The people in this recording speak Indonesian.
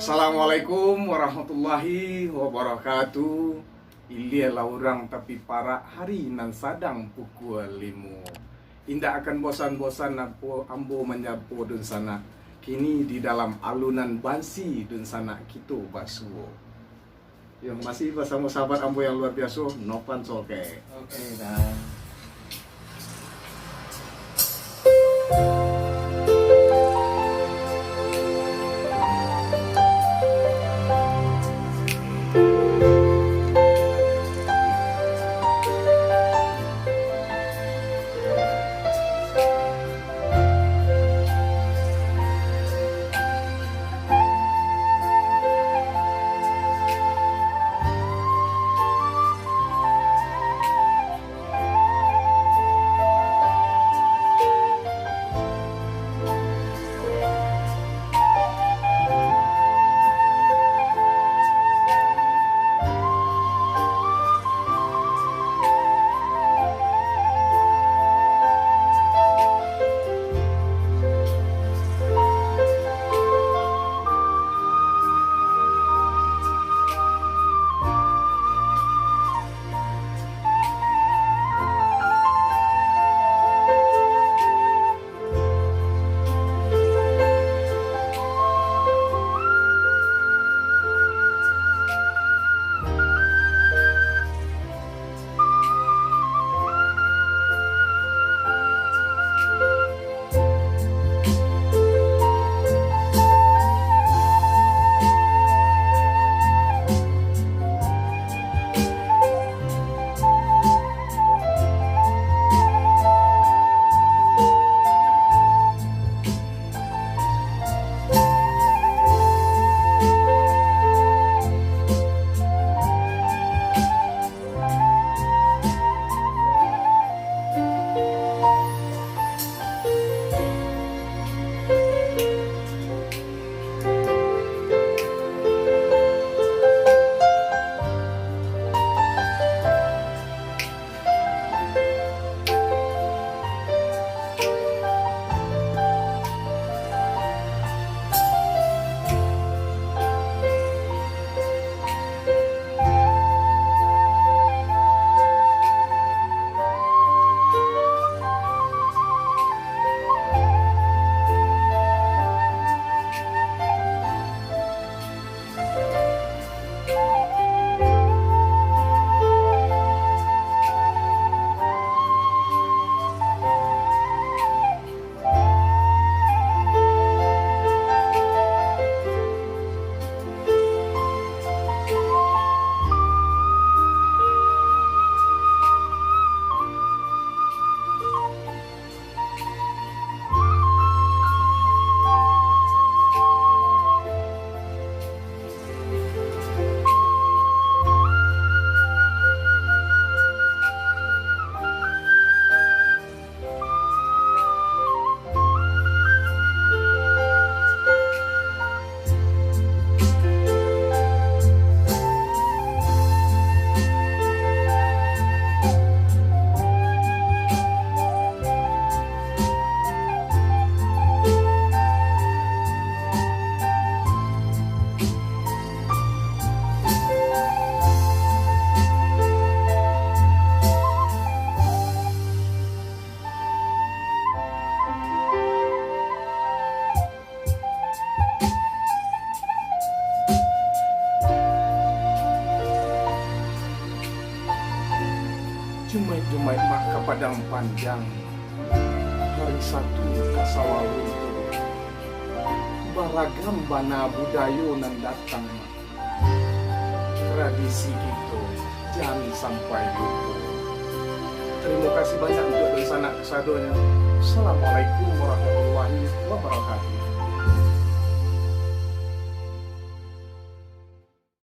Assalamualaikum warahmatullahi wabarakatuh. Ilialah orang tapi para hari nan sadang pukul 5. Indah akan bosan-bosan ambo menyapu dun sana. Kini di dalam alunan bansi dun sana kita basuh. Yang masih bersama sahabat ambo yang luar biasa, Novan Solke. Oke, dah. Jumai-jumai maka padang panjang, hari satu kasawal runtuh, baragam bana budaya nan datang, tradisi gitu jangan sampai lupa. Terima kasih banyak untuk dari sana kesadonya. Assalamualaikum warahmatullahi wabarakatuh.